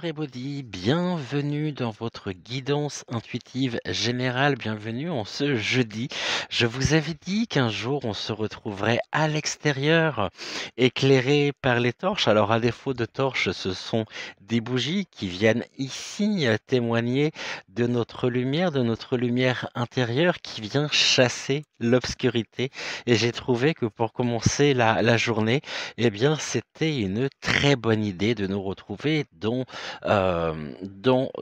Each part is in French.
everybody, bienvenue dans votre guidance intuitive générale, bienvenue en ce jeudi. Je vous avais dit qu'un jour on se retrouverait à l'extérieur, éclairé par les torches. Alors à défaut de torches, ce sont des bougies qui viennent ici témoigner de notre lumière intérieure qui vient chasser l'obscurité. Et j'ai trouvé que pour commencer la journée, eh bien, c'était une très bonne idée de nous retrouver dans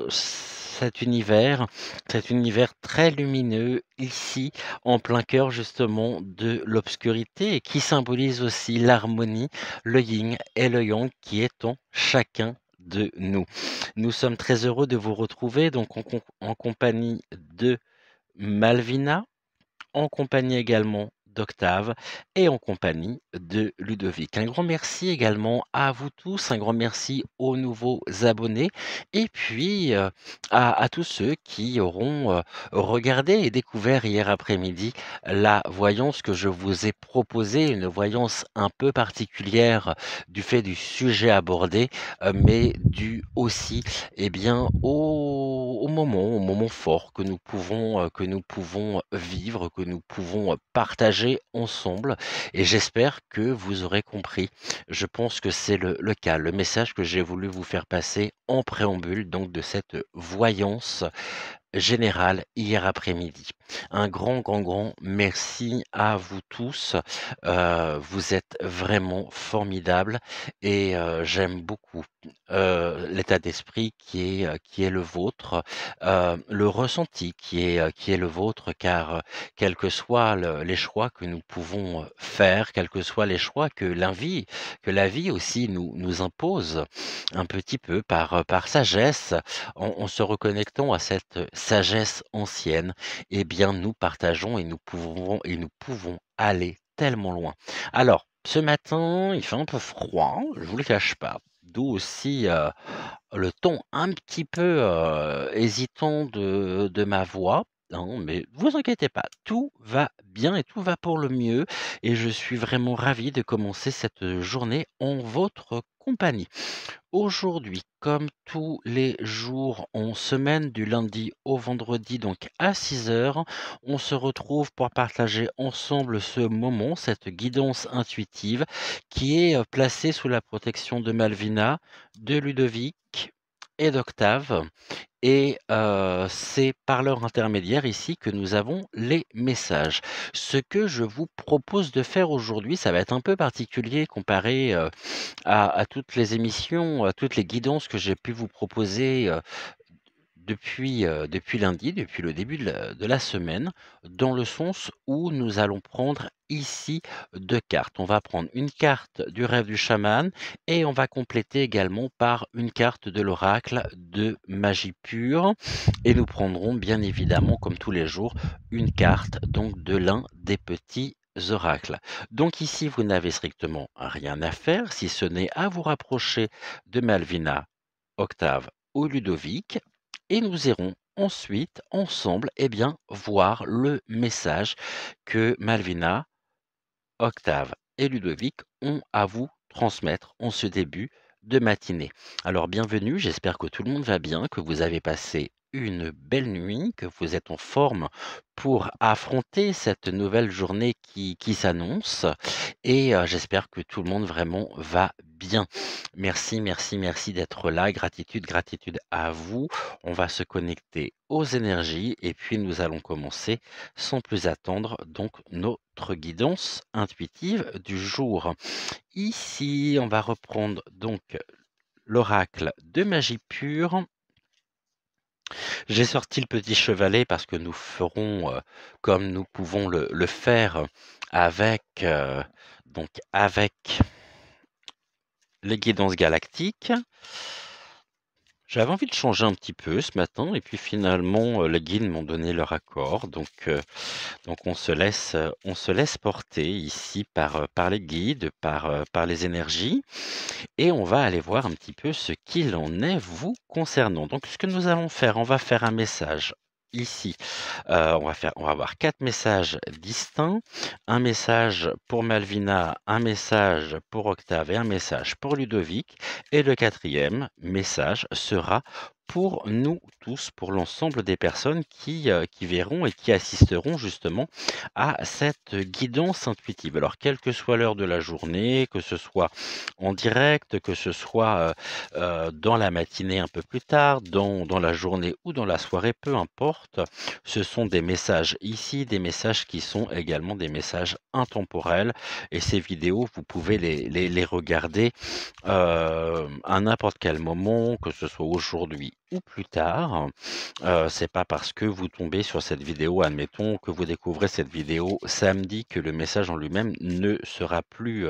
cet univers très lumineux, ici, en plein cœur justement de l'obscurité, et qui symbolise aussi l'harmonie, le yin et le yang qui est en chacun de nous. Nous sommes très heureux de vous retrouver donc en compagnie de Malvina, en compagnie également d'Octave et en compagnie de Ludovic. Un grand merci également à vous tous, un grand merci aux nouveaux abonnés et puis à tous ceux qui auront regardé et découvert hier après-midi la voyance que je vous ai proposée, une voyance un peu particulière du fait du sujet abordé, mais dû aussi au moment fort que nous pouvons vivre, que nous pouvons partager ensemble. Et j'espère que vous aurez compris. Je pense que c'est le cas, le message que j'ai voulu vous faire passer en préambule donc de cette voyance générale hier après-midi. Un grand merci à vous tous. Vous êtes vraiment formidables et j'aime beaucoup l'état d'esprit qui est le vôtre, le ressenti qui est le vôtre, car quels que soient les choix que nous pouvons faire, quels que soient les choix que la vie aussi nous impose un petit peu par sagesse, en se reconnectant à cette sagesse ancienne, eh bien, nous partageons et nous pouvons aller tellement loin. Alors, ce matin, il fait un peu froid, je vous le cache pas, d'où aussi le ton un petit peu hésitant de ma voix. Hein, mais vous inquiétez pas, tout va bien et tout va pour le mieux. Et je suis vraiment ravi de commencer cette journée en votre compagnie. Aujourd'hui, comme tous les jours en semaine, du lundi au vendredi, donc à 6 heures, on se retrouve pour partager ensemble ce moment, cette guidance intuitive qui est placée sous la protection de Malvina, de Ludovic et d'Octave. Et c'est par leur intermédiaire ici que nous avons les messages. Ce que je vous propose de faire aujourd'hui, ça va être un peu particulier comparé à toutes les émissions, à toutes les guidances que j'ai pu vous proposer depuis lundi, depuis le début de la semaine, dans le sens où nous allons prendre ici 2 cartes. On va prendre une carte du rêve du chaman et on va compléter également par une carte de l'oracle de magie pure. Et nous prendrons bien évidemment, comme tous les jours, une carte donc de l'un des petits oracles. Donc ici, vous n'avez strictement rien à faire, si ce n'est à vous rapprocher de Malvina, Octave ou Ludovic, et nous irons ensuite ensemble voir le message que Malvina, Octave et Ludovic ont à vous transmettre en ce début de matinée. Alors bienvenue, j'espère que tout le monde va bien, que vous avez passé une belle nuit, que vous êtes en forme pour affronter cette nouvelle journée qui s'annonce et j'espère que tout le monde vraiment va bien. Merci d'être là. Gratitude à vous. On va se connecter aux énergies et puis nous allons commencer sans plus attendre donc notre guidance intuitive du jour. Ici, on va reprendre donc l'oracle de magie pure. J'ai sorti le petit chevalet parce que nous ferons comme nous pouvons le faire avec, avec les guidances galactiques. J'avais envie de changer un petit peu ce matin et puis finalement les guides m'ont donné leur accord, donc on se laisse porter ici par les guides, par les énergies, et on va aller voir un petit peu ce qu'il en est vous concernant. Donc ce que nous allons faire, on va faire un message ici, on va avoir 4 messages distincts. Un message pour Malvina, un message pour Octave et un message pour Ludovic. Et le 4e message sera pour nous tous, pour l'ensemble des personnes qui verront et qui assisteront justement à cette guidance intuitive. Alors, quelle que soit l'heure de la journée, que ce soit en direct, que ce soit, dans la matinée un peu plus tard, dans la journée ou dans la soirée, peu importe, ce sont des messages ici, des messages qui sont également des messages intemporels et ces vidéos, vous pouvez les regarder, à n'importe quel moment, que ce soit aujourd'hui ou plus tard. C'est pas parce que vous tombez sur cette vidéo, admettons que vous découvrez cette vidéo samedi, que le message en lui-même ne sera plus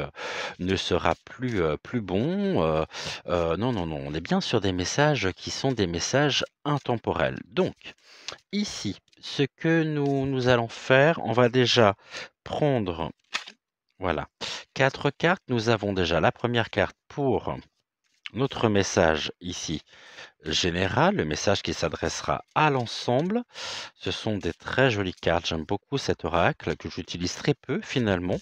bon. Non, non, non, on est bien sur des messages qui sont des messages intemporels. Donc, ici, ce que nous allons faire, on va déjà prendre, voilà, 4 cartes. Nous avons déjà la première carte pour notre message ici général, le message qui s'adressera à l'ensemble. Ce sont des très jolies cartes. J'aime beaucoup cet oracle que j'utilise très peu finalement.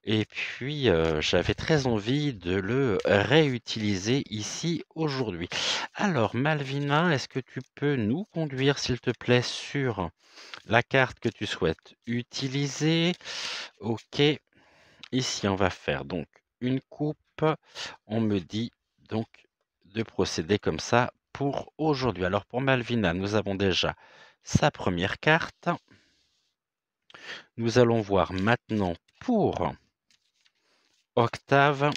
Et puis, j'avais très envie de le réutiliser ici aujourd'hui. Alors, Malvina, est-ce que tu peux nous conduire, s'il te plaît, sur la carte que tu souhaites utiliser? Ok. Ici, on va faire donc une coupe. On me dit donc de procéder comme ça pour aujourd'hui. Alors pour Malvina, nous avons déjà sa première carte. Nous allons voir maintenant pour Octave.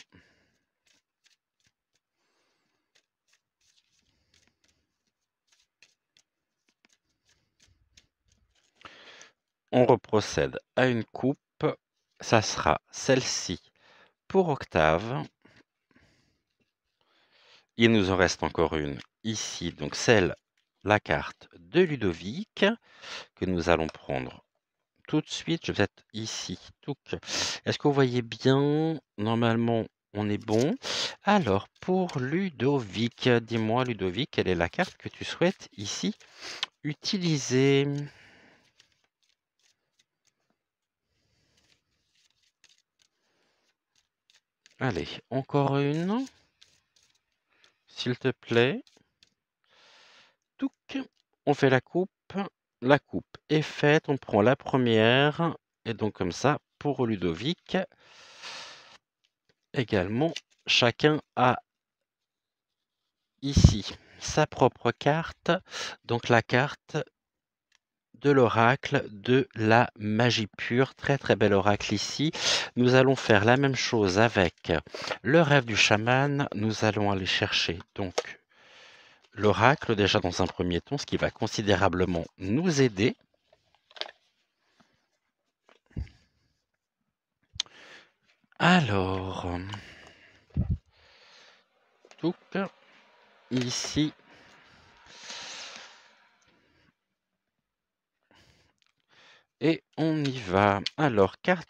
On reprocède à une coupe. Ça sera celle-ci pour Octave. Il nous en reste encore une ici, donc la carte de Ludovic, que nous allons prendre tout de suite. Je vais être ici. Est-ce que vous voyez bien? Normalement, on est bon. Alors, pour Ludovic, dis-moi, Ludovic, quelle est la carte que tu souhaites ici utiliser? Allez, encore une, s'il te plaît. Touc. On fait la coupe. La coupe est faite. On prend la première. Et donc, comme ça, pour Ludovic, également, chacun a ici sa propre carte, donc la carte de l'oracle de la magie pure. Très très bel oracle ici. Nous allons faire la même chose avec le rêve du chaman. Nous allons aller chercher donc l'oracle déjà dans un premier temps, ce qui va considérablement nous aider. Alors, tout ici. Et on y va. Alors, quatre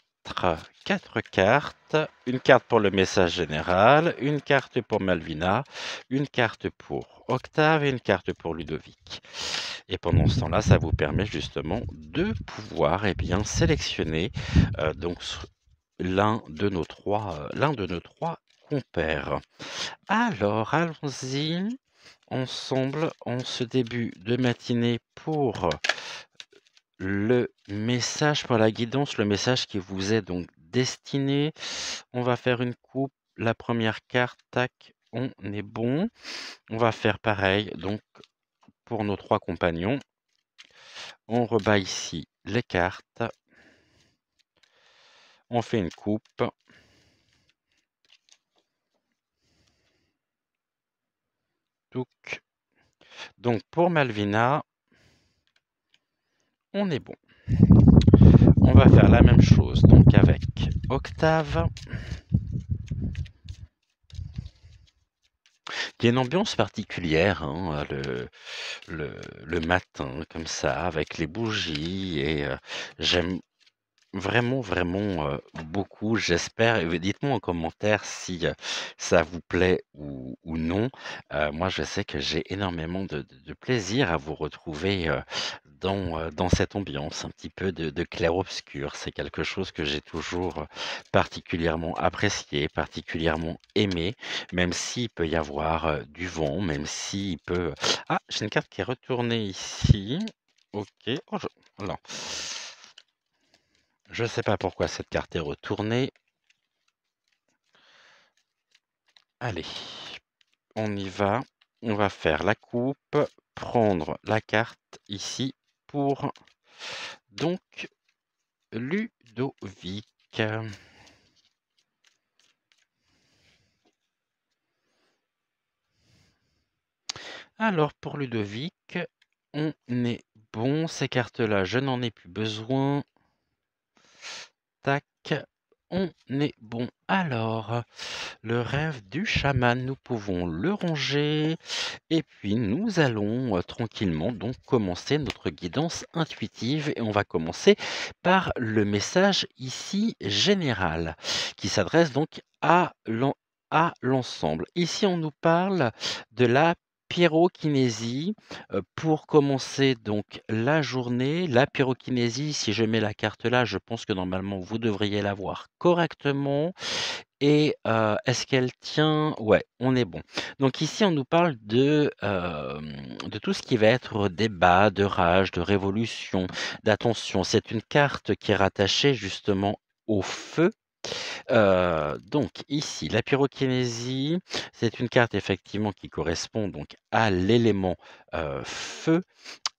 cartes. Une carte pour le message général, une carte pour Malvina, une carte pour Octave et une carte pour Ludovic. Et pendant ce temps-là, ça vous permet justement de pouvoir sélectionner donc l'un de nos trois compères. Alors, allons-y ensemble en ce début de matinée pour le message, pour la guidance, le message qui vous est donc destiné. On va faire une coupe. La première carte, tac, on est bon. On va faire pareil donc pour nos 3 compagnons. On rebat ici les cartes. On fait une coupe. Touc. Donc pour Malvina, on est bon. On va faire la même chose donc avec Octave. Il y a une ambiance particulière hein, le matin comme ça avec les bougies et j'aime vraiment, vraiment beaucoup. J'espère, et dites-moi en commentaire si ça vous plaît ou non. Moi, je sais que j'ai énormément de plaisir à vous retrouver dans cette ambiance un petit peu de clair-obscur. C'est quelque chose que j'ai toujours, particulièrement apprécié, particulièrement aimé, même s'il peut y avoir, du vent, même s'il peut ah! J'ai une carte qui est retournée ici. OK. Oh je non. Je sais pas pourquoi cette carte est retournée. Allez, on y va. On va faire la coupe, prendre la carte ici pour donc Ludovic. Alors pour Ludovic, on est bon. Ces cartes-là, je n'en ai plus besoin. Tac, on est bon. Alors, le rêve du chaman, nous pouvons le ranger et puis nous allons tranquillement donc commencer notre guidance intuitive et on va commencer par le message ici général qui s'adresse donc à l'ensemble. Ici, on nous parle de la pyrokinésie pour commencer donc la journée. La pyrokinésie, si je mets la carte là, je pense que normalement vous devriez la voir correctement. Et est-ce qu'elle tient? Ouais, on est bon. Donc ici, on nous parle de tout ce qui va être débat, de rage, de révolution, d'attention. C'est une carte qui est rattachée justement au feu. Donc ici, la pyrokinésie, c'est une carte effectivement qui correspond donc à l'élément, feu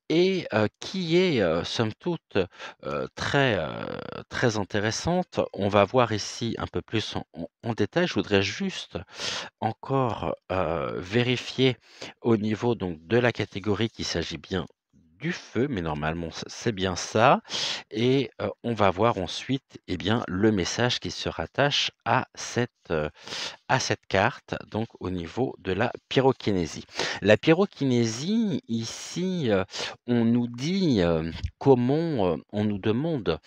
et qui est, somme toute, très intéressante. On va voir ici un peu plus en détail. Je voudrais juste encore, vérifier au niveau donc de la catégorie qu'il s'agit bien du feu, mais normalement c'est bien ça et on va voir ensuite, eh bien, le message qui se rattache à cette carte, donc au niveau de la pyrokinésie. La pyrokinésie, ici, on nous dit, comment, on nous demande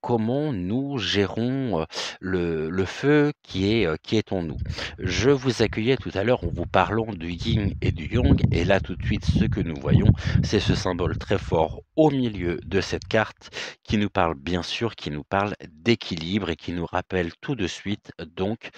comment nous gérons le feu qui est en nous. Je vous accueillais tout à l'heure en vous parlant du yin et du yang, et là tout de suite ce que nous voyons, c'est ce symbole très fort au milieu de cette carte qui nous parle bien sûr, qui nous parle d'équilibre et qui nous rappelle tout de suite donc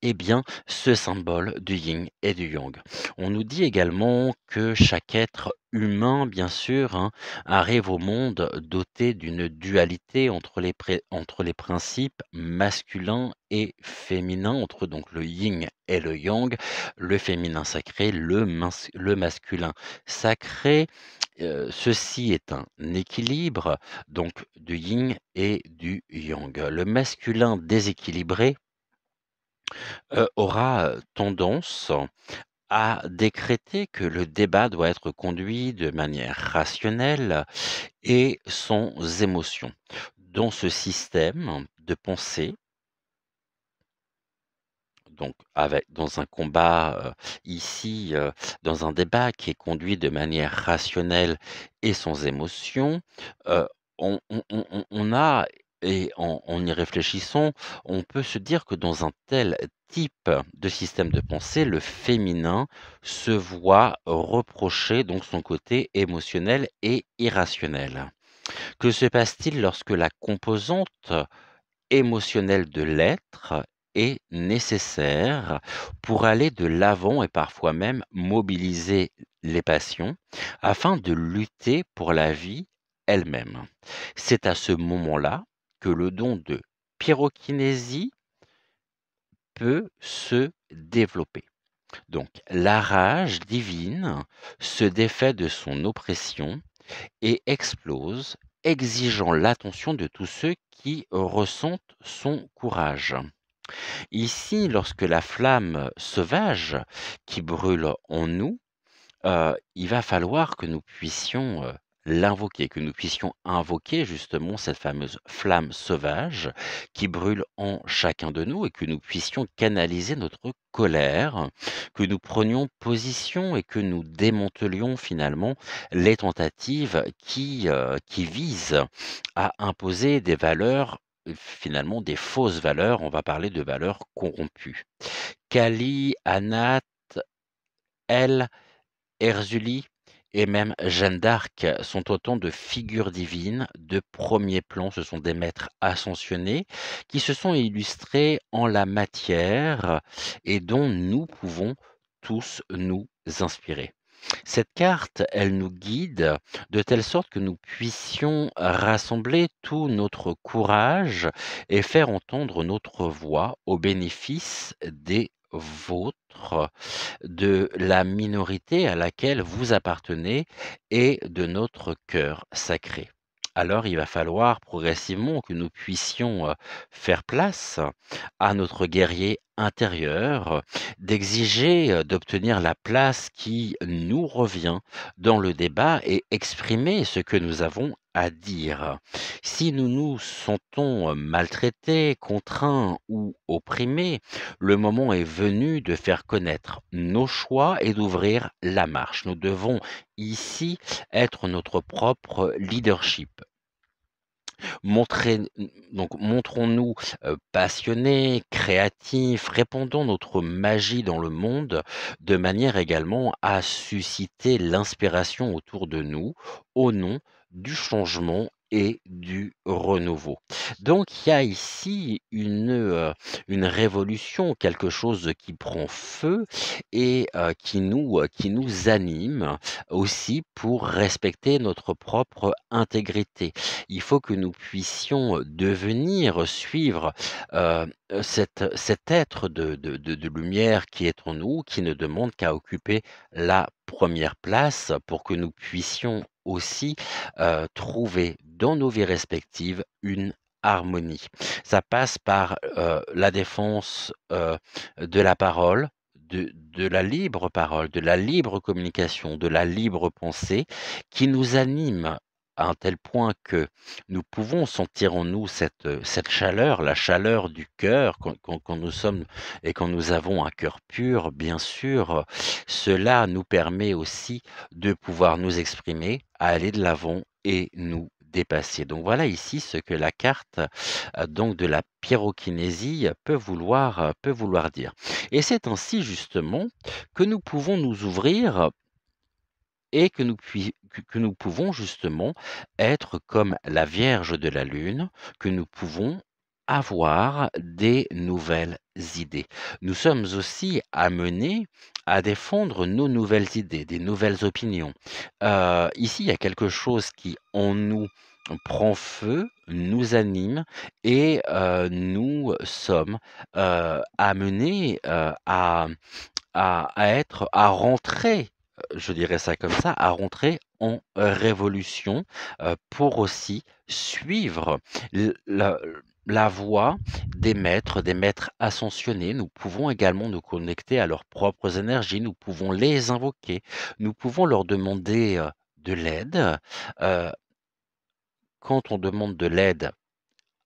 eh bien ce symbole du yin et du yang. On nous dit également que chaque être humain, bien sûr, hein, arrive au monde doté d'une dualité entre les principes masculins et féminins, entre donc le yin et le yang, le féminin sacré, le masculin sacré. Ceci est un équilibre donc du yin et du yang. Le masculin déséquilibré aura tendance à décréter que le débat doit être conduit de manière rationnelle et sans émotion. Dans ce système de pensée, donc dans un combat, ici, dans un débat qui est conduit de manière rationnelle et sans émotion, heu, on a et en y réfléchissant, on peut se dire que dans un tel type de système de pensée, le féminin se voit reprocher donc son côté émotionnel et irrationnel. Que se passe-t-il lorsque la composante émotionnelle de l'être est nécessaire pour aller de l'avant et parfois même mobiliser les passions afin de lutter pour la vie elle-même? C'est à ce moment-là que le don de pyrokinésie peut se développer. Donc la rage divine se défait de son oppression et explose, exigeant l'attention de tous ceux qui ressentent son courage. Ici, lorsque la flamme sauvage qui brûle en nous, il va falloir que nous puissions, l'invoquer, que nous puissions invoquer justement cette fameuse flamme sauvage qui brûle en chacun de nous et que nous puissions canaliser notre colère, que nous prenions position et que nous démantelions finalement les tentatives qui visent à imposer des valeurs, finalement des fausses valeurs. On va parler de valeurs corrompues. Kali, Anat, El Erzuli et même Jeanne d'Arc sont autant de figures divines de premier plan. Ce sont des maîtres ascensionnés qui se sont illustrés en la matière et dont nous pouvons tous nous inspirer. Cette carte, elle nous guide de telle sorte que nous puissions rassembler tout notre courage et faire entendre notre voix au bénéfice des vôtres, de la minorité à laquelle vous appartenez et de notre cœur sacré. Alors il va falloir progressivement que nous puissions faire place à notre guerrier intérieur, d'exiger d'obtenir la place qui nous revient dans le débat et exprimer ce que nous avons à dire. Si nous nous sentons maltraités, contraints ou opprimés, le moment est venu de faire connaître nos choix et d'ouvrir la marche. Nous devons ici être notre propre leadership. Montrer donc montrons-nous, passionnés, créatifs, répandons notre magie dans le monde, de manière également à susciter l'inspiration autour de nous, au nom du changement et du renouveau. Donc il y a ici une révolution, quelque chose qui prend feu et qui nous anime aussi pour respecter notre propre intégrité. Il faut que nous puissions devenir, suivre, cet être de lumière qui est en nous, qui ne demande qu'à occuper la première place pour que nous puissions aussi, trouver dans nos vies respectives une harmonie. Ça passe par, la défense, de la parole, de la libre parole, de la libre communication, de la libre pensée qui nous anime à un tel point que nous pouvons sentir en nous cette chaleur, la chaleur du cœur quand nous sommes et quand nous avons un cœur pur, bien sûr, cela nous permet aussi de pouvoir nous exprimer, aller de l'avant et nous dépasser. Donc voilà ici ce que la carte donc de la pyrokinésie peut vouloir dire. Et c'est ainsi justement que nous pouvons nous ouvrir et que nous pouvons justement être comme la Vierge de la Lune, que nous pouvons avoir des nouvelles idées. Nous sommes aussi amenés à défendre nos nouvelles idées, des nouvelles opinions. Ici, il y a quelque chose qui en nous prend feu, nous anime et nous sommes amenés à rentrer, je dirais ça comme ça, à rentrer en révolution, pour aussi suivre l la voie des maîtres ascensionnés. Nous pouvons également nous connecter à leurs propres énergies, nous pouvons les invoquer, nous pouvons leur demander, de l'aide. Heu, Quand on demande de l'aide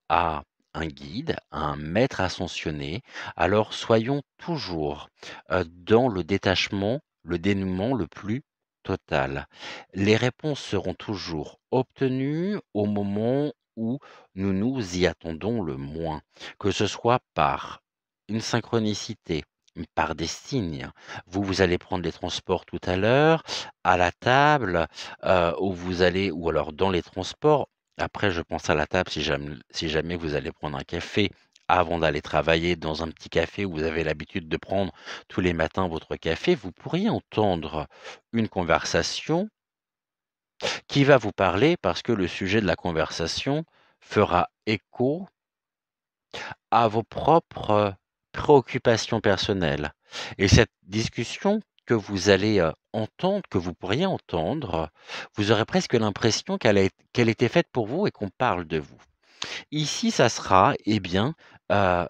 à un guide, à un maître ascensionné, alors soyons toujours, dans le détachement, le dénuement le plus total. Les réponses seront toujours obtenues au moment où nous nous y attendons le moins, que ce soit par une synchronicité, par des signes. Vous allez prendre les transports tout à l'heure, à la table, où vous allez ou alors dans les transports. Après, je pense à la table si jamais vous allez prendre un café avant d'aller travailler dans un petit café où vous avez l'habitude de prendre tous les matins votre café, vous pourriez entendre une conversation qui va vous parler parce que le sujet de la conversation fera écho à vos propres préoccupations personnelles. Et cette discussion que vous allez, entendre, que vous pourriez entendre, vous aurez presque l'impression qu'elle était faite pour vous et qu'on parle de vous. Ici, ça sera, eh bien, heu,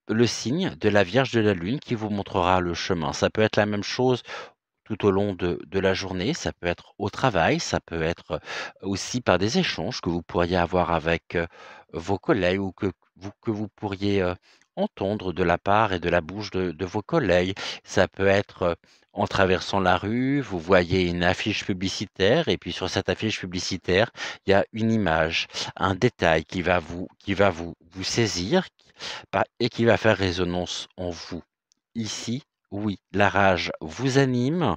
le signe de la Vierge de la Lune qui vous montrera le chemin. Ça peut être la même chose tout au long de la journée, ça peut être au travail, ça peut être, aussi par des échanges que vous pourriez avoir avec, vos collègues ou que vous pourriez, entendre de la part et de la bouche de vos collègues. Ça peut être, en traversant la rue, vous voyez une affiche publicitaire et puis sur cette affiche publicitaire, il y a une image, un détail qui va vous saisir et qui va faire résonance en vous, ici oui, la rage vous anime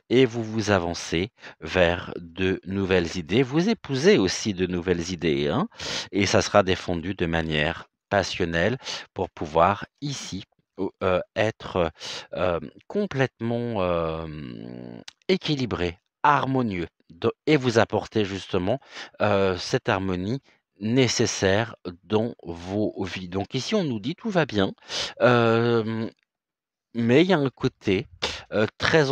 et vous vous avancez vers de nouvelles idées. Vous épousez aussi de nouvelles idées, hein, et ça sera défendu de manière passionnelle pour pouvoir ici, être, complètement, équilibré, harmonieux et vous apporter justement, cette harmonie nécessaire dans vos vies. Donc ici, on nous dit: «Tout va bien», hem mais il y a un côté, très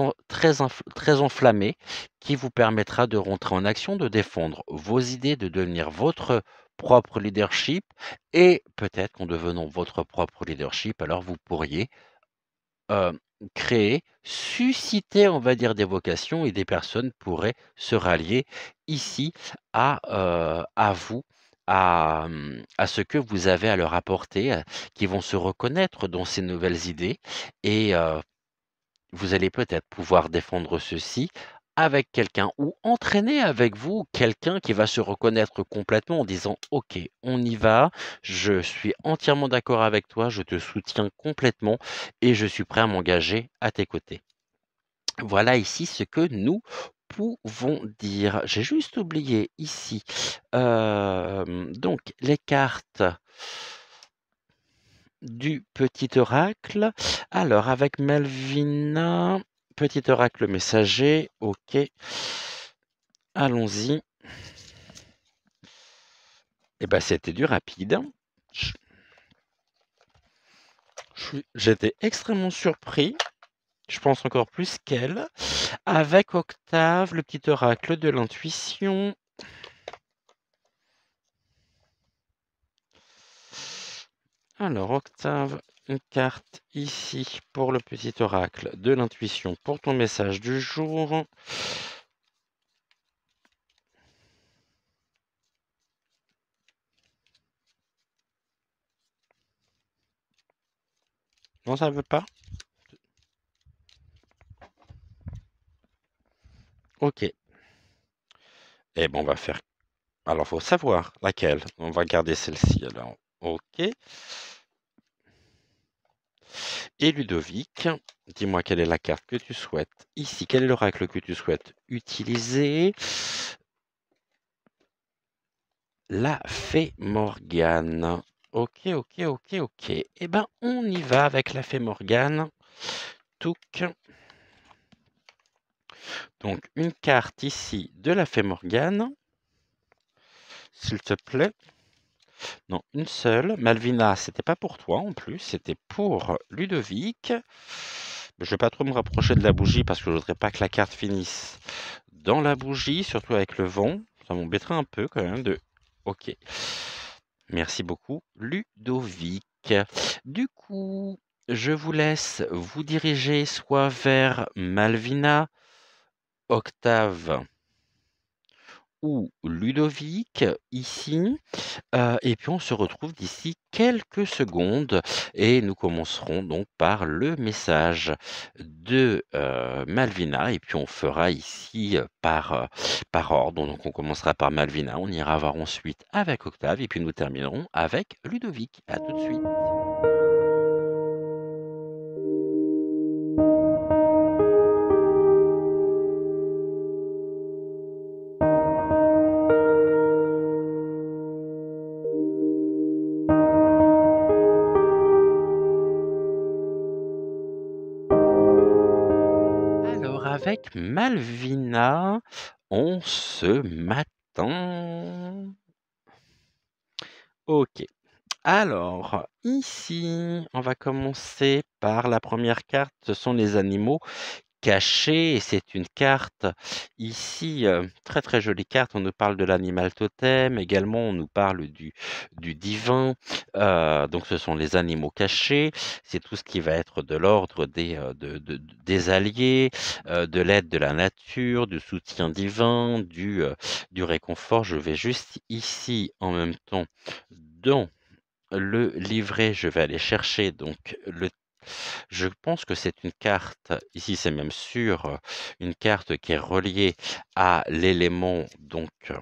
enflammé qui vous permettra de rentrer en action, de défendre vos idées, de devenir votre propre leadership et peut-être qu'en devenant votre propre leadership, alors vous pourriez, heu, créer, susciter, on va dire, des vocations et des personnes pourraient se rallier ici à vous, à ce que vous avez à leur apporter, qui vont se reconnaître dans ces nouvelles idées et vous allez peut-être pouvoir défendre ceci avec quelqu'un ou entraîner avec vous quelqu'un qui va se reconnaître complètement en disant: «OK, on y va, je suis entièrement d'accord avec toi, je te soutiens complètement et je suis prêt à m'engager à tes côtés». Voilà ici ce que nous pouvons dire. J'ai juste oublié ici, donc les cartes du petit oracle. Alors avec Malvina, petit oracle messager, OK. Allons-y. Eh ben, c'était du rapide. J j'étais extrêmement surpris, je pense encore plus qu'elle. Avec Octave, le petit oracle de l'intuition. Alors Octave, une carte ici pour le petit oracle de l'intuition pour ton message du jour. Non, ça veut pas? OK. Eh ben, on va faire alors faut savoir laquelle. On va garder celle-ci alors. OK. Et Ludovic, dis-moi quelle est la carte que tu souhaites ici. Quel est l'oracle que tu souhaites utiliser? La fée Morgane. OK, OK, OK, OK. Eh ben, on y va avec la fée Morgane. Touc. Donc, une carte ici de la fée Morgane. S'il te plaît. Non, une seule. Malvina, c'était pas pour toi en plus, c'était pour Ludovic. Je vais pas trop me rapprocher de la bougie parce que je voudrais pas que la carte finisse dans la bougie, surtout avec le vent. Ça m'embêterait un peu quand même de... Ok. Merci beaucoup, Ludovic. Du coup, je vous laisse vous diriger soit vers Malvina, Octave ou Ludovic ici. Et puis on se retrouve d'ici quelques secondes et nous commencerons donc par le message de, Malvina et puis on fera ici, par ordre. Donc on commencera par Malvina, on ira voir ensuite avec Octave et puis nous terminerons avec Ludovic. À tout de suite. Alors avec Malvina, en ce matin. OK. Alors, ici, on va commencer par la première carte, ce sont les animaux cachés et c'est une carte ici, très, très jolie carte. On nous parle de l'animal totem, également on nous parle du divin, donc ce sont les animaux cachés. C'est tout ce qui va être de l'ordre des alliés, de l'aide de la nature, du soutien divin, du réconfort. Je vais juste ici, en même temps, dans le livret, je vais aller chercher donc je pense que c'est une carte, ici c'est même sûr, une carte qui est reliée à l'élément donc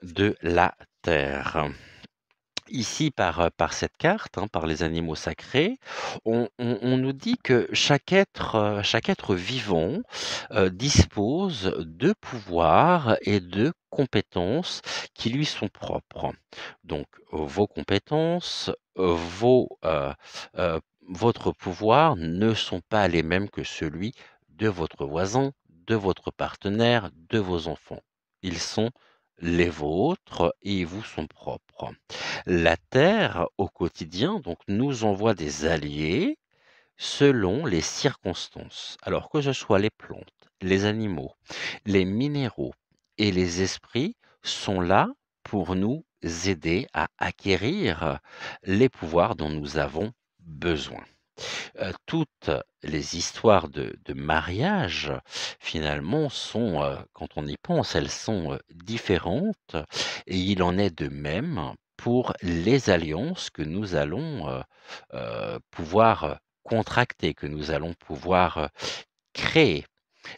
de la terre. Ici, par cette carte, hein, par les animaux sacrés, on nous dit que chaque être vivant, dispose de pouvoirs et de compétences qui lui sont propres. Donc vos compétences, votre pouvoir ne sont pas les mêmes que celui de votre voisin, de votre partenaire, de vos enfants. Ils sont les vôtres et ils vous sont propres. La Terre, au quotidien, donc, nous envoie des alliés selon les circonstances. Alors que ce soit les plantes, les animaux, les minéraux et les esprits sont là pour nous aider à acquérir les pouvoirs dont nous avons besoin. Toutes les histoires de mariage, finalement, sont, quand on y pense, elles sont, différentes et il en est de même pour les alliances que nous allons, pouvoir contracter, que nous allons pouvoir, créer.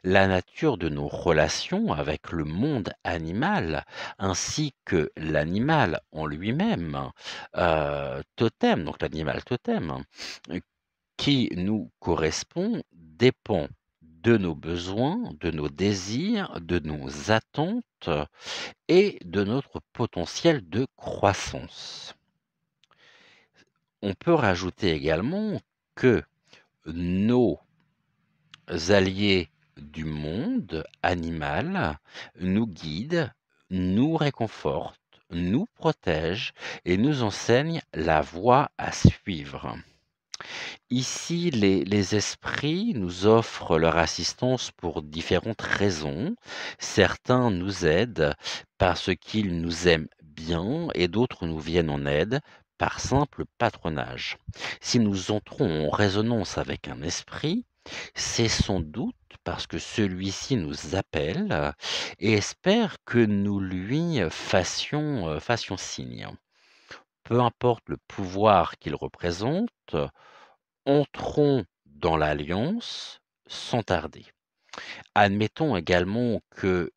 La nature de nos relations avec le monde animal, ainsi que l'animal en lui-même, totem, donc l'animal totem, qui nous correspond dépend de nos besoins, de nos désirs, de nos attentes et de notre potentiel de croissance. On peut rajouter également que nos alliés du monde animal nous guident, nous réconfortent, nous protègent et nous enseignent la voie à suivre. Ici, les esprits nous offrent leur assistance pour différentes raisons. Certains nous aident parce qu'ils nous aiment bien et d'autres nous viennent en aide par simple patronage. Si nous entrons en résonance avec un esprit, c'est sans doute parce que celui-ci nous appelle et espère que nous lui fassions signe. Peu importe le pouvoir qu'il représente, entrons dans l'alliance sans tarder. Admettons également que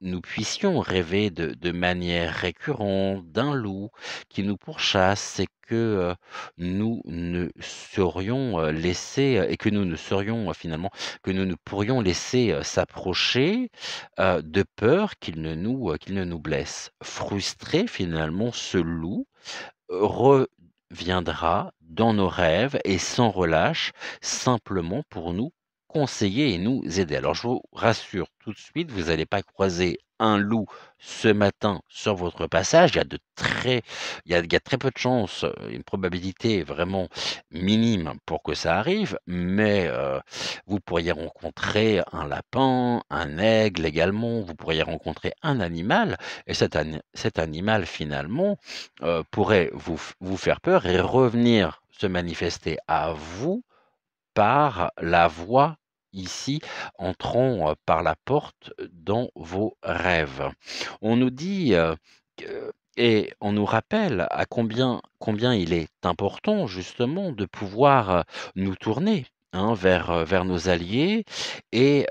nous puissions rêver de manière récurrente d'un loup qui nous pourchasse et que nous ne serions laissés et que nous ne serions finalement que nous ne pourrions laisser s'approcher de peur qu'il ne nous blesse. Frustré finalement, ce loup reviendra dans nos rêves et sans relâche, simplement pour nous conseiller et nous aider. Alors je vous rassure tout de suite, vous n'allez pas croiser un loup ce matin sur votre passage. Il y a très peu de chances, une probabilité vraiment minime pour que ça arrive, mais vous pourriez rencontrer un lapin, un aigle également, vous pourriez rencontrer un animal et cet animal finalement pourrait vous faire peur et revenir se manifester à vous par la voix ici, entrant par la porte dans vos rêves. On nous dit et on nous rappelle à combien il est important justement de pouvoir nous tourner hein, vers nos alliés et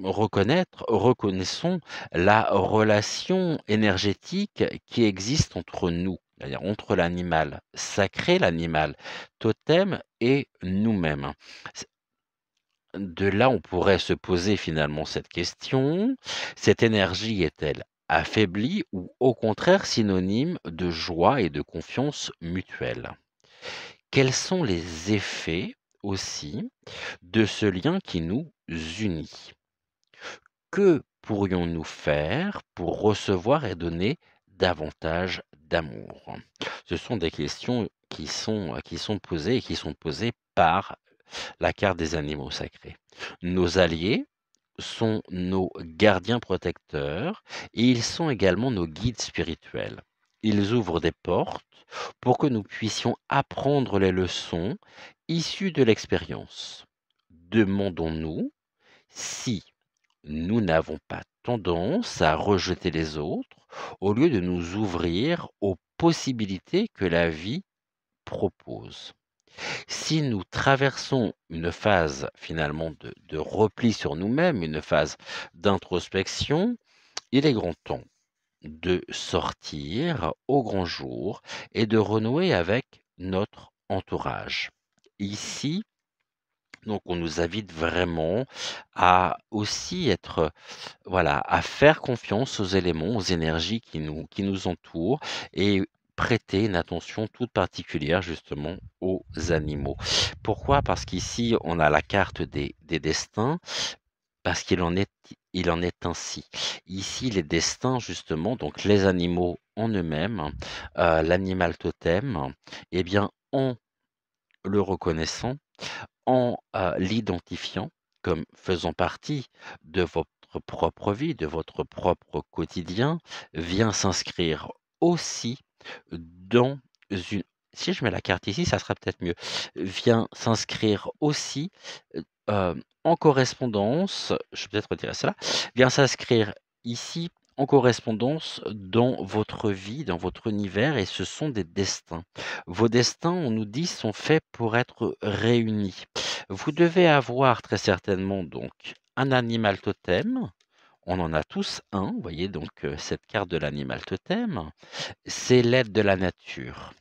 reconnaissons la relation énergétique qui existe entre nous, c'est-à-dire entre l'animal sacré, l'animal totem et nous-mêmes. De là, on pourrait se poser finalement cette question, cette énergie est-elle affaiblie ou au contraire synonyme de joie et de confiance mutuelle? Quels sont les effets aussi de ce lien qui nous unit? Que pourrions-nous faire pour recevoir et donner davantage d'amour? Ce sont des questions qui sont posées et qui sont posées par la carte des animaux sacrés. Nos alliés sont nos gardiens protecteurs et ils sont également nos guides spirituels. Ils ouvrent des portes pour que nous puissions apprendre les leçons issues de l'expérience. Demandons-nous si nous n'avons pas tendance à rejeter les autres au lieu de nous ouvrir aux possibilités que la vie propose. Si nous traversons une phase finalement de repli sur nous-mêmes, une phase d'introspection, il est grand temps de sortir au grand jour et de renouer avec notre entourage. Ici, donc on nous invite vraiment à aussi être, voilà, à faire confiance aux éléments, aux énergies qui nous entourent et prêter une attention toute particulière justement aux animaux. Pourquoi? Parce qu'ici, on a la carte des destins, parce qu'il en est ainsi. Ici, les destins justement, donc les animaux en eux-mêmes, l'animal totem, eh bien, en le reconnaissant, en, l'identifiant comme faisant partie de votre propre vie, de votre propre quotidien, vient s'inscrire aussi dans une si je mets la carte ici, ça sera peut-être mieux. Vient s'inscrire aussi, en correspondance, je vais peut-être retirer cela, vient s'inscrire ici en correspondance dans votre vie, dans votre univers et ce sont des destins. Vos destins, on nous dit, sont faits pour être réunis. Vous devez avoir très certainement donc un animal totem. On en a tous un, vous voyez donc cette carte de l'animal totem, c'est l'aide de la nature.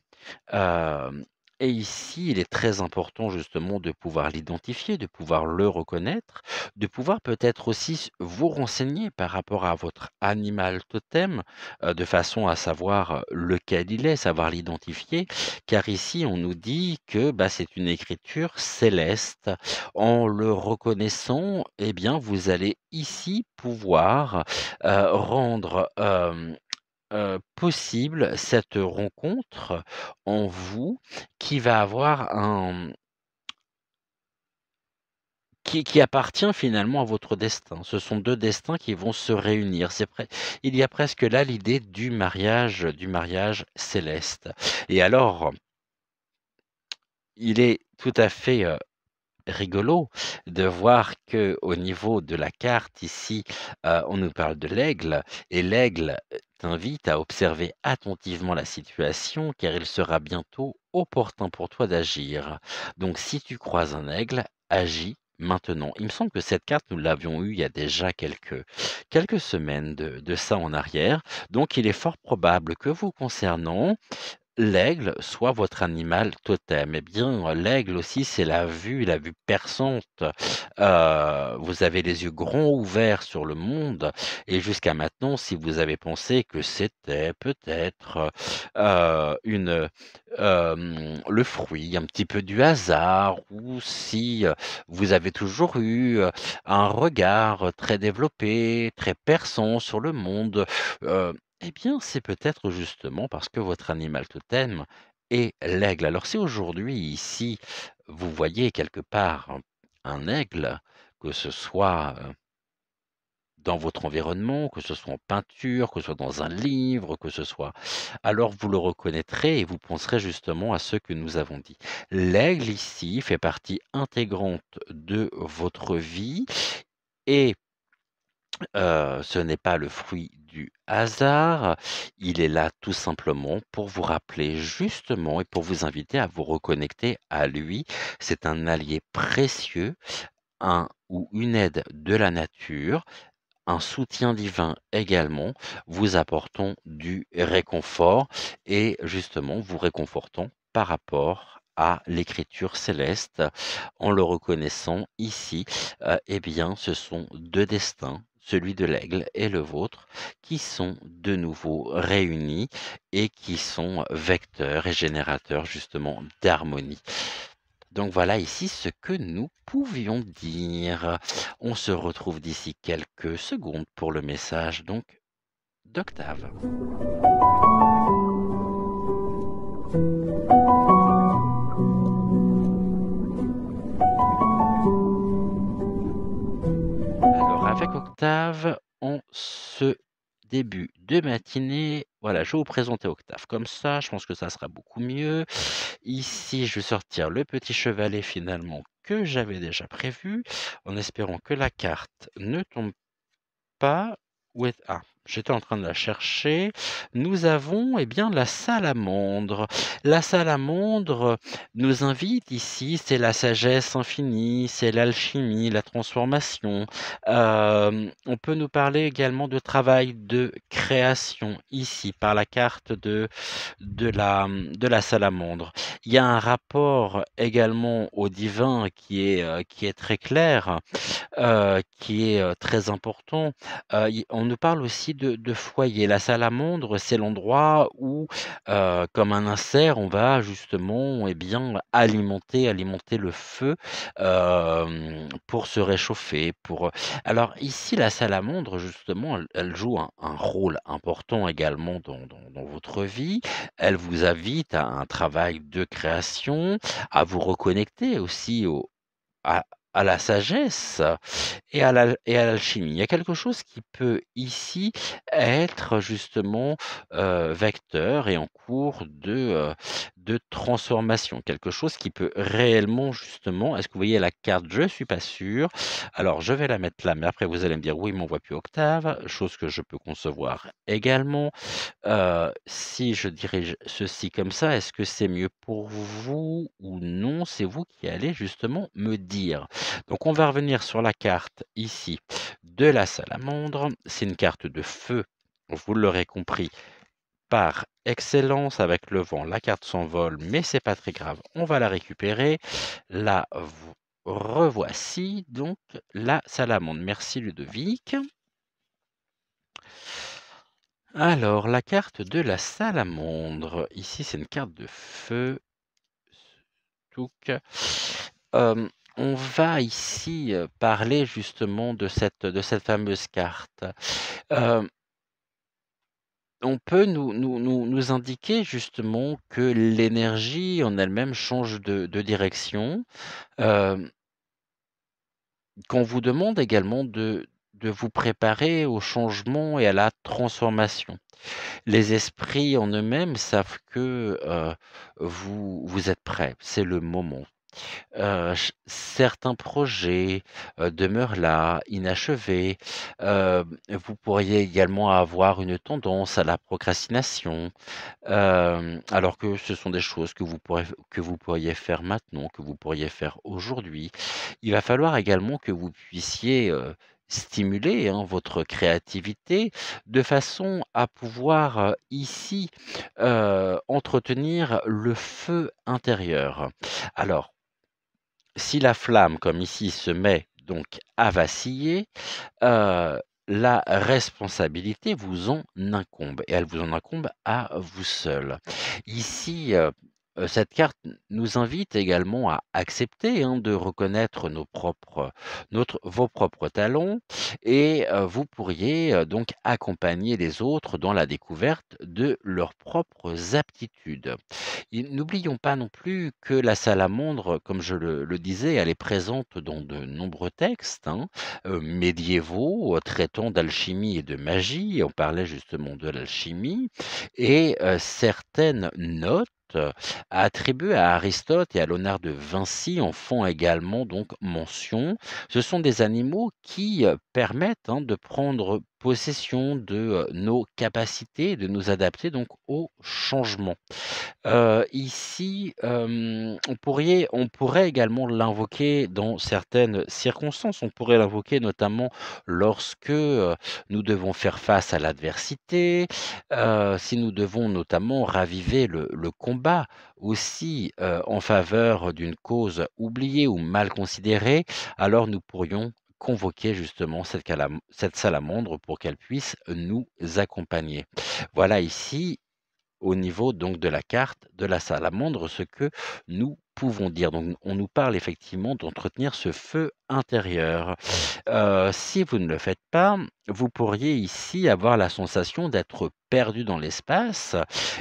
Hem et ici, il est très important justement de pouvoir l'identifier, de pouvoir le reconnaître, de pouvoir peut-être aussi vous renseigner par rapport à votre animal totem, de façon à savoir, lequel il est, savoir l'identifier. Car ici, on nous dit que, bah, c'est une écriture céleste. En le reconnaissant, eh bien, vous allez ici pouvoir, rendre, possible cette rencontre en vous qui va avoir qui appartient finalement à votre destin. Ce sont 2 destins qui vont se réunir. Il y a presque là l'idée du mariage céleste et alors, il est tout à fait, rigolo de voir que au niveau de la carte ici, on nous parle de l'aigle et l'aigle, t'invite à observer attentivement la situation car il sera bientôt opportun pour toi d'agir. Donc si tu croises un aigle, agis maintenant. Il me semble que cette carte, nous l'avions eue il y a déjà quelques semaines de ça en arrière. Donc il est fort probable que vous concernant, l'aigle soit votre animal totem. Eh bien, l'aigle aussi, c'est la vue perçante. Vous avez les yeux grands ouverts sur le monde et jusqu'à maintenant, si vous avez pensé que c'était peut-être, le fruit un petit peu du hasard ou si, vous avez toujours eu, un regard très développé, très perçant sur le monde, eh bien, c'est peut-être justement parce que votre animal totem est l'aigle. Alors si aujourd'hui, ici, vous voyez quelque part un aigle, que ce soit, dans votre environnement, que ce soit en peinture, que ce soit dans un livre, que ce soit alors vous le reconnaîtrez et vous penserez justement à ce que nous avons dit. L'aigle ici fait partie intégrante de votre vie et ce n'est pas le fruit du hasard, il est là tout simplement pour vous rappeler justement et pour vous inviter à vous reconnecter à lui. C'est un allié précieux, un ou une aide de la nature, un soutien divin également, vous apportant du réconfort et justement vous réconfortant par rapport à l'écriture céleste. En le reconnaissant ici, eh bien, ce sont 2 destins, celui de l'aigle et le vôtre, qui sont de nouveau réunis et qui sont vecteurs et générateurs justement d'harmonie. Donc voilà ici ce que nous pouvions dire. On se retrouve d'ici quelques secondes pour le message donc d'Octave. Alors avec Octave, en ce début de matinée, voilà, je vais vous présenter Octave comme ça, je pense que ça sera beaucoup mieux. Ici, je vais sortir le petit chevalet finalement que j'avais déjà prévu, en espérant que la carte ne tombe pas. Où est ah! j'étais en train de la chercher. Nous avons, eh bien, la salamandre. La salamandre nous invite ici, c'est la sagesse infinie, c'est l'alchimie, la transformation. On peut nous parler également de travail de création ici, par la carte de la salamandre. Il y a un rapport également au divin qui est très clair, qui est, très important. Y On nous parle aussi de foyer. La salamandre, c'est l'endroit où, comme un insert, on va justement, eh bien, alimenter le feu, pour se réchauffer, alors ici, la salamandre, justement, elle joue un rôle important également dans votre vie. Elle vous invite à un travail de création, à vous reconnecter aussi à à la sagesse et à l'alchimie. Il y a quelque chose qui peut ici être justement, vecteur et en cours de transformation. Quelque chose qui peut réellement justement est-ce que vous voyez la carte? Je suis pas sûr. Alors je vais la mettre là, mais après vous allez me dire: «Oui, mais on voit plus octave», chose que je peux concevoir également. Si je dirige ceci comme ça, est-ce que c'est mieux pour vous ou non? C'est vous qui allez justement me dire. Donc on va revenir sur la carte ici de la salamandre. C'est une carte de feu, vous l'aurez compris, par excellence avec le vent. La carte s'envole, mais c'est pas très grave. On va la récupérer. La revoici donc la salamandre. Merci Ludovic. Alors, la carte de la salamandre. Ici, c'est une carte de feu. Touc. On va ici, parler justement de cette fameuse carte. Hem, on peut nous indiquer justement que l'énergie en elle-même change de direction. Hem, qu'on vous demande également de vous préparer au changement et à la transformation. Les esprits en eux-mêmes savent que, vous êtes prêts, c'est le moment. Ch Certains projets, demeurent là, inachevés. Vous pourriez également avoir une tendance à la procrastination, alors que ce sont des choses que vous pourriez faire maintenant, que vous pourriez faire aujourd'hui. Il va falloir également que vous puissiez, stimuler, hein, votre créativité de façon à pouvoir, ici, entretenir le feu intérieur. Alors, si la flamme, comme ici, se met donc à vaciller, la responsabilité vous en incombe et elle vous en incombe à vous seul. Ici, cette carte nous invite également à accepter, hein, de reconnaître vos propres talents et vous pourriez, donc accompagner les autres dans la découverte de leurs propres aptitudes. Et n'oublions pas non plus que la salamandre, comme je le disais, elle est présente dans de nombreux textes, hein, médiévaux, traitant d'alchimie et de magie. On parlait justement de l'alchimie et certaines notes, attribuées à Aristote et à Léonard de Vinci en font également donc mention. Ce sont des animaux qui, permettent, hein, de prendre possession de, nos capacités, de nous adapter donc au changement. Ici, on pourrait également l'invoquer dans certaines circonstances. On pourrait l'invoquer notamment lorsque, nous devons faire face à l'adversité, si nous devons notamment raviver le combat aussi, en faveur d'une cause oubliée ou mal considérée, alors nous pourrions convoquer justement cette salamandre pour qu'elle puisse nous accompagner. Voilà ici au niveau donc de la carte de la salamandre, ce que nous pouvons dire. Donc on nous parle effectivement d'entretenir ce feu intérieur. Si vous ne le faites pas, vous pourriez ici avoir la sensation d'être perdu dans l'espace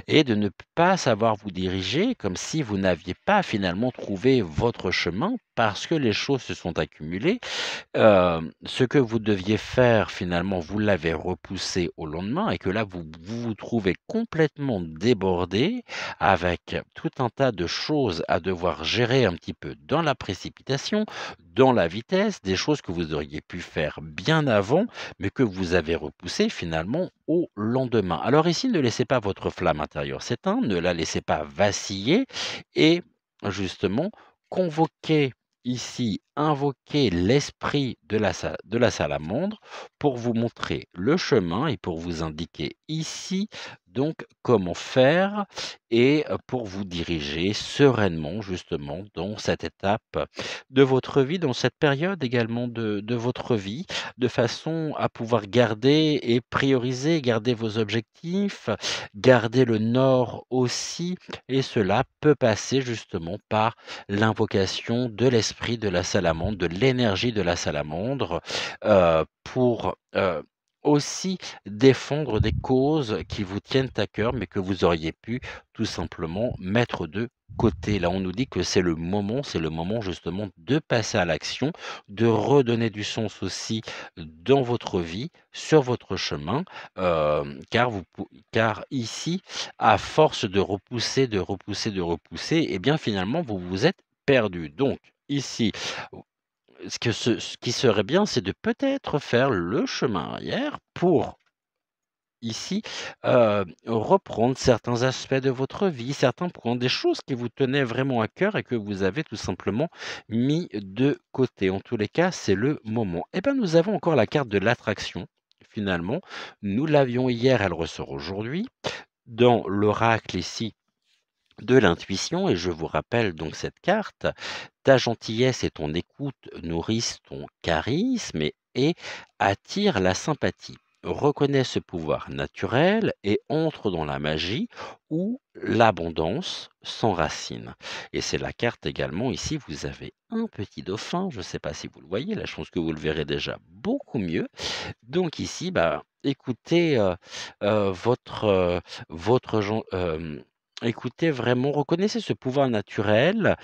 et de ne pas savoir vous diriger, comme si vous n'aviez pas finalement trouvé votre chemin parce que les choses se sont accumulées. Ce que vous deviez faire finalement, vous l'avez repoussé au lendemain et que là vous trouvez complètement débordé avec tout un tas de choses à devoir gérer un petit peu dans la précipitation, dans la vitesse, des choses que vous auriez pu faire bien avant, mais que vous avez repoussées finalement au lendemain. Alors ici, ne laissez pas votre flamme intérieure s'éteindre, ne la laissez pas vaciller et justement convoquez ici, invoquez l'esprit de la salamandre pour vous montrer le chemin et pour vous indiquer ici donc comment faire et pour vous diriger sereinement justement dans cette étape de votre vie, dans cette période également de votre vie, de façon à pouvoir garder et prioriser, garder vos objectifs, garder le nord aussi et cela peut passer justement par l'invocation de l'esprit de la salamandre, de l'énergie de la salamandre, pour, aussi défendre des causes qui vous tiennent à cœur, mais que vous auriez pu tout simplement mettre de côté. Là, on nous dit que c'est le moment justement de passer à l'action, de redonner du sens aussi dans votre vie, sur votre chemin, car ici, à force de repousser, de repousser, de repousser, eh bien finalement vous vous êtes perdu. Donc ici, ce qui serait bien, c'est de peut-être faire le chemin arrière pour ici, reprendre certains aspects de votre vie, certains points, des choses qui vous tenaient vraiment à cœur et que vous avez tout simplement mis de côté. En tous les cas, c'est le moment. Et ben, nous avons encore la carte de l'attraction, finalement. Nous l'avions hier, elle ressort aujourd'hui. Dans l'oracle ici de l'intuition, et je vous rappelle donc cette carte, ta gentillesse et ton écoute nourrissent ton charisme et attirent la sympathie. Reconnais ce pouvoir naturel et entre dans la magie où l'abondance s'enracine. Et c'est la carte également, ici vous avez un petit dauphin, je ne sais pas si vous le voyez, là je pense que vous le verrez déjà beaucoup mieux. Donc ici, bah, écoutez votre écoutez vraiment, reconnaissez ce pouvoir naturel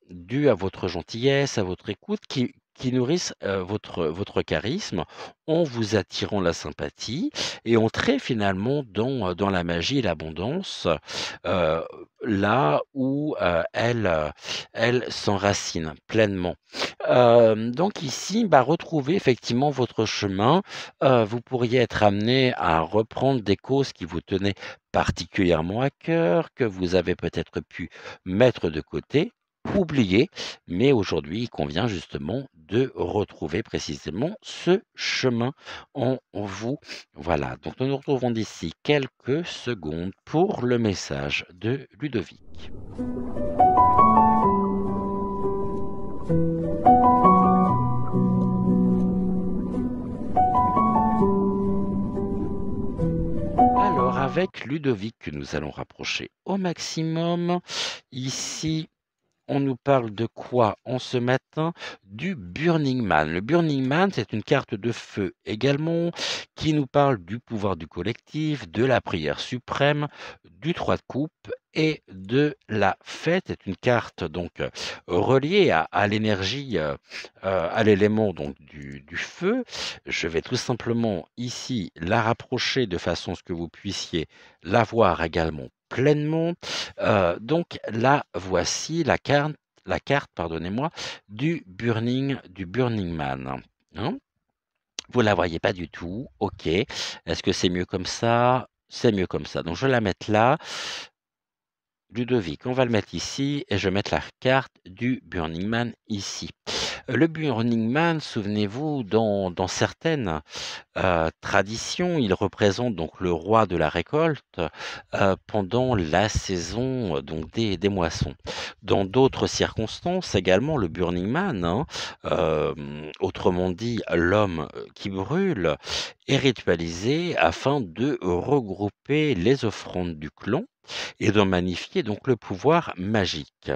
dû à votre gentillesse, à votre écoute, qui nourrissent votre charisme en vous attirant la sympathie et entrez finalement dans la magie et l'abondance euh, là où elle s'enracine pleinement. Donc ici, bah, retrouvez effectivement votre chemin. Vous pourriez être amené à reprendre des causes qui vous tenaient particulièrement à cœur, que vous avez peut-être pu mettre de côté, oublier, mais aujourd'hui, il convient justement de retrouver précisément ce chemin en vous. Voilà, donc nous nous retrouvons d'ici quelques secondes pour le message de Ludovic. Alors, avec Ludovic que nous allons rapprocher au maximum, ici, on nous parle de quoi en ce matin? Du Burning Man. Le Burning Man, c'est une carte de feu également qui nous parle du pouvoir du collectif, de la prière suprême, du 3 de coupe et de la fête. C'est une carte donc reliée à l'énergie, à l'élément donc du feu. Je vais tout simplement ici la rapprocher de façon à ce que vous puissiez la voir également pleinement. Donc là, voici la carte, pardonnez-moi, du Burning Man, hein. Vous la voyez pas du tout, OK. Est-ce que c'est mieux comme ça? C'est mieux comme ça. Donc je vais la mettre là. Ludovic, on va le mettre ici et je vais mettre la carte du Burning Man ici. Le Burning Man, souvenez-vous, dans certaines traditions, il représente donc le roi de la récolte pendant la saison donc des moissons. Dans d'autres circonstances également, le Burning Man, hein, autrement dit l'homme qui brûle, est ritualisé afin de regrouper les offrandes du clan et de magnifier donc le pouvoir magique.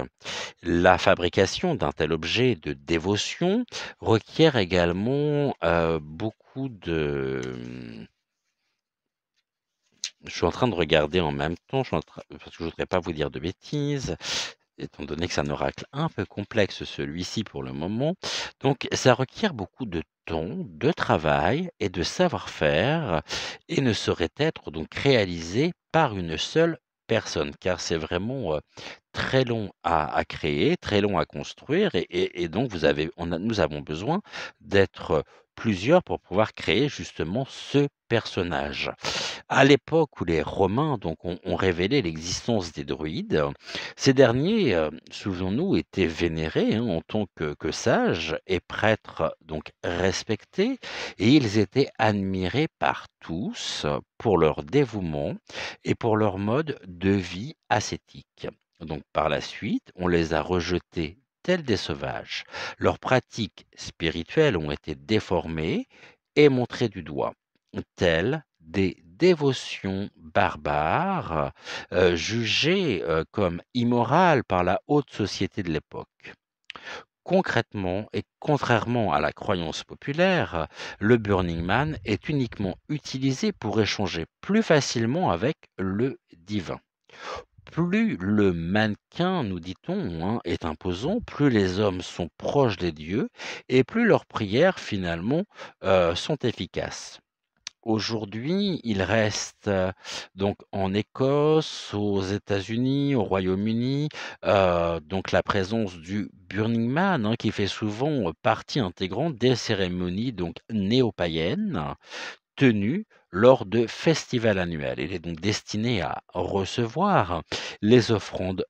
La fabrication d'un tel objet de dévotion requiert également beaucoup de... Je suis en train de regarder en même temps, parce que je ne voudrais pas vous dire de bêtises, étant donné que c'est un oracle un peu complexe celui-ci pour le moment. Donc ça requiert beaucoup de temps, de travail et de savoir-faire et ne saurait être donc réalisé par une seule personne, car c'est vraiment, très long à créer, très long à construire et donc nous avons besoin d'être, plusieurs pour pouvoir créer justement ce personnage. À l'époque où les Romains donc ont révélé l'existence des druides, ces derniers, souvenons-nous, étaient vénérés, hein, en tant que sages et prêtres donc respectés et ils étaient admirés par tous pour leur dévouement et pour leur mode de vie ascétique. Donc par la suite, on les a rejetés tels des sauvages. Leurs pratiques spirituelles ont été déformées et montrées du doigt, telles des dévotions barbares, jugées, comme immorales par la haute société de l'époque. Concrètement et contrairement à la croyance populaire, le Burning Man est uniquement utilisé pour échanger plus facilement avec le divin. Plus le mannequin, nous dit-on, hein, est imposant, plus les hommes sont proches des dieux et plus leurs prières finalement, sont efficaces. Aujourd'hui, il reste, donc en Écosse, aux États-Unis, au Royaume-Uni, donc la présence du Burning Man, hein, qui fait souvent, partie intégrante des cérémonies donc néo-païennes, tenues lors de festivals annuels. Il est donc destiné à recevoir les offrandes,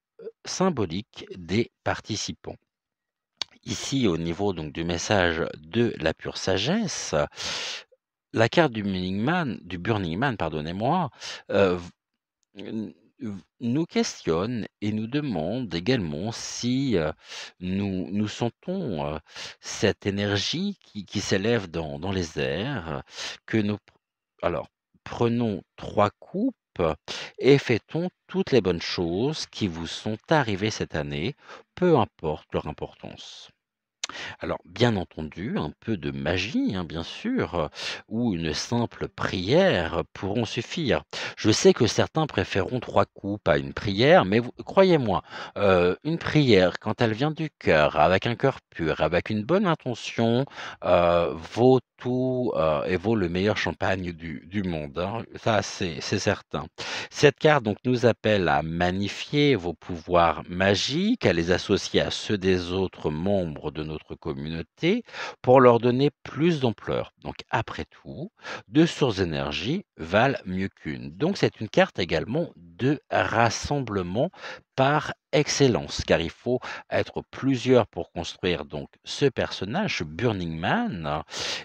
symboliques des participants. Ici, au niveau donc du message de la pure sagesse, la carte du Burning Man, pardonnez-moi, v n nous questionne et nous demande également si, nous sentons, cette énergie qui s'élève dans les airs, que nous p alors prenons 3 coupes et fêtons toutes les bonnes choses qui vous sont arrivées cette année, peu importe leur importance. Alors, bien entendu, un peu de magie, hein, bien sûr, ou une simple prière pourront suffire. Je sais que certains préféreront 3 coupes à une prière, mais croyez-moi, une prière, quand elle vient du cœur, avec un cœur pur, avec une bonne intention, vaut tout, et vaut le meilleur champagne du monde, hein. Ça, c'est certain. Cette carte donc nous appelle à magnifier vos pouvoirs magiques, à les associer à ceux des autres membres de notre communauté pour leur donner plus d'ampleur. Donc après tout, 2 sources d'énergie valent mieux qu'une. Donc c'est une carte également de rassemblement par excellence, car il faut être plusieurs pour construire donc ce personnage, ce Burning Man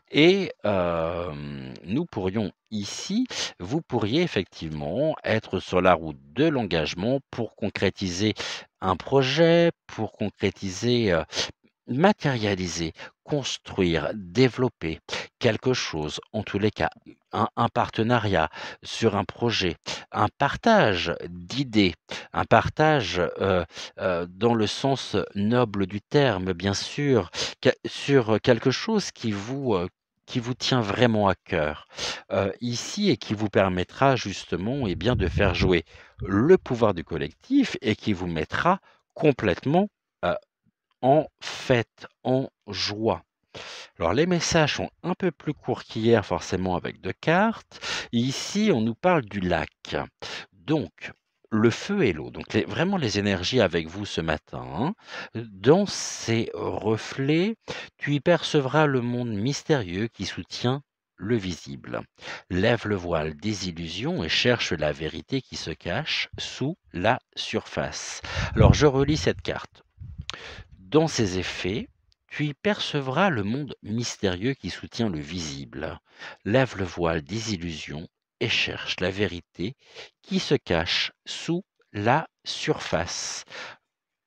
et nous pourrions ici vous pourriez effectivement être sur la route de l'engagement pour concrétiser un projet, pour concrétiser, matérialiser, construire, développer quelque chose, en tous les cas, un partenariat sur un projet, un partage d'idées, un partage, dans le sens noble du terme, bien sûr, sur quelque chose qui vous tient vraiment à cœur, ici et qui vous permettra justement, et bien, de faire jouer le pouvoir du collectif et qui vous mettra complètement, heu, en fête, en joie. Alors les messages sont un peu plus courts qu'hier forcément avec 2 cartes. Ici, on nous parle du lac. Donc le feu et l'eau, donc vraiment les énergies avec vous ce matin, hein. Dans ces reflets, tu y percevras le monde mystérieux qui soutient le visible. Lève le voile des illusions et cherche la vérité qui se cache sous la surface. Alors je relis cette carte. Dans ces effets, tu y percevras le monde mystérieux qui soutient le visible. Lève le voile des illusions et cherche la vérité qui se cache sous la surface.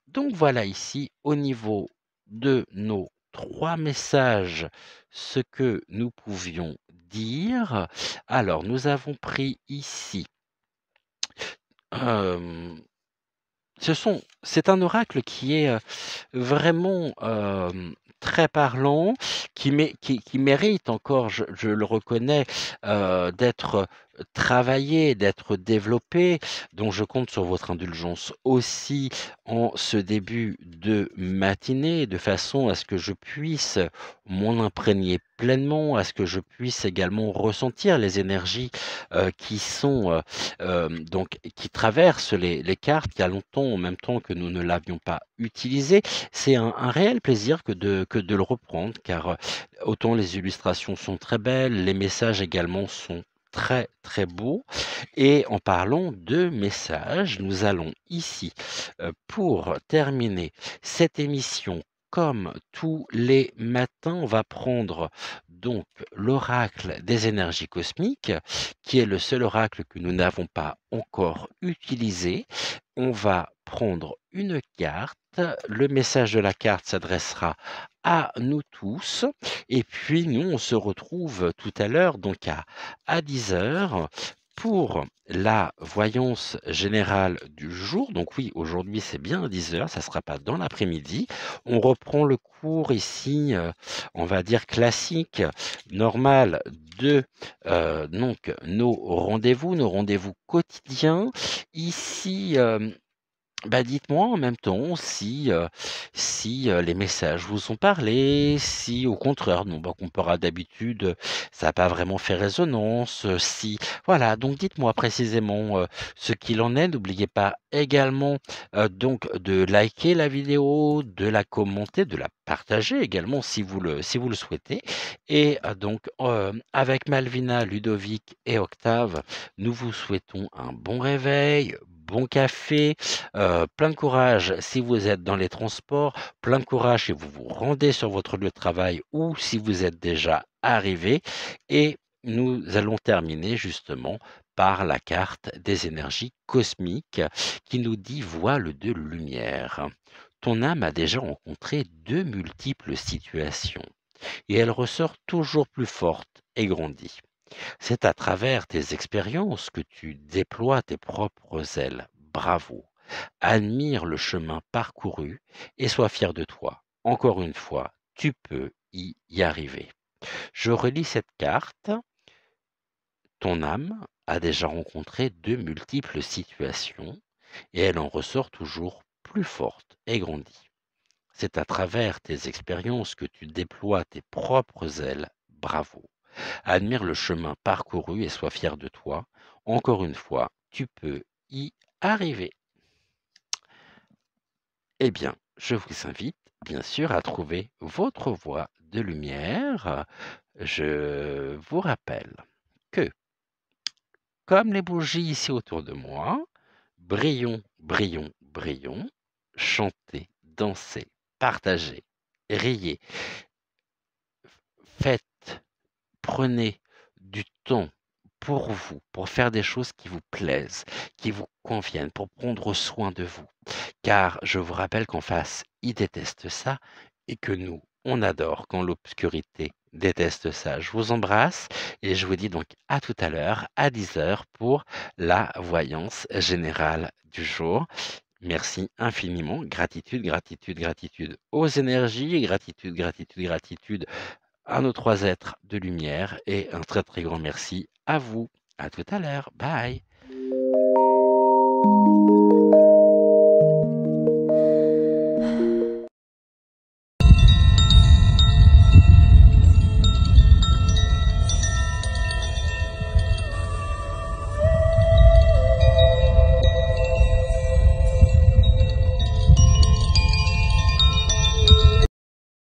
Donc voilà ici, au niveau de nos 3 messages, ce que nous pouvions dire. Alors, nous avons pris ici, hem, c'est un oracle qui est, vraiment, très parlant, qui mérite encore, je le reconnais, d'être travaillé, d'être développé, donc je compte sur votre indulgence aussi en ce début de matinée, de façon à ce que je puisse m'en imprégner pleinement, à ce que je puisse également ressentir les énergies, qui sont, donc qui traversent les cartes. Il y a longtemps, en même temps que nous ne l'avions pas utilisé. C'est un réel plaisir que de le reprendre car, autant les illustrations sont très belles, les messages également sont très, très beaux et en parlant de messages, nous allons ici, pour terminer cette émission comme tous les matins, on va prendre donc l'oracle des énergies cosmiques, qui est le seul oracle que nous n'avons pas encore utilisé. On va prendre une carte. Le message de la carte s'adressera à nous tous. Et puis, nous, on se retrouve tout à l'heure, donc à 10 heures, pour la voyance générale du jour. Donc oui, aujourd'hui, c'est bien à 10 heures, ça ne sera pas dans l'après-midi. On reprend le cours ici, on va dire classique, normal de donc nos rendez-vous quotidiens. Ici, dites-moi en même temps si les messages vous ont parlé, si au contraire, non, comparé à d'habitude, ça n'a pas vraiment fait résonance, si voilà, donc dites-moi précisément, ce qu'il en est. N'oubliez pas également, donc de liker la vidéo, de la commenter, de la partager également si vous le souhaitez et donc, avec Malvina, Ludovic et Octave, nous vous souhaitons un bon réveil, bon café, plein de courage si vous êtes dans les transports, plein de courage si vous vous rendez sur votre lieu de travail ou si vous êtes déjà arrivé. Et nous allons terminer justement par la carte des énergies cosmiques qui nous dit voile de lumière. Ton âme a déjà rencontré de multiples situations et elle ressort toujours plus forte et grandie. C'est à travers tes expériences que tu déploies tes propres ailes. Bravo. Admire le chemin parcouru et sois fier de toi. Encore une fois, tu peux y arriver. Je relis cette carte. Ton âme a déjà rencontré de multiples situations et elle en ressort toujours plus forte et grandie. C'est à travers tes expériences que tu déploies tes propres ailes. Bravo. Admire le chemin parcouru et sois fier de toi. Encore une fois, tu peux y arriver. Eh bien, je vous invite, bien sûr, à trouver votre voie de lumière. Je vous rappelle que, comme les bougies ici autour de moi, brillons, brillons, brillons, chantez, dansez, partagez, riez, faites, prenez du temps pour vous, pour faire des choses qui vous plaisent, qui vous conviennent, pour prendre soin de vous. Car je vous rappelle qu'en face, ils détestent ça et que nous, on adore quand l'obscurité déteste ça. Je vous embrasse et je vous dis donc à tout à l'heure, à 10 heures, pour la voyance générale du jour. Merci infiniment. Gratitude, gratitude, gratitude aux énergies, gratitude, gratitude, gratitude à nos trois êtres de lumière et un très très grand merci à vous. À tout à l'heure. Bye.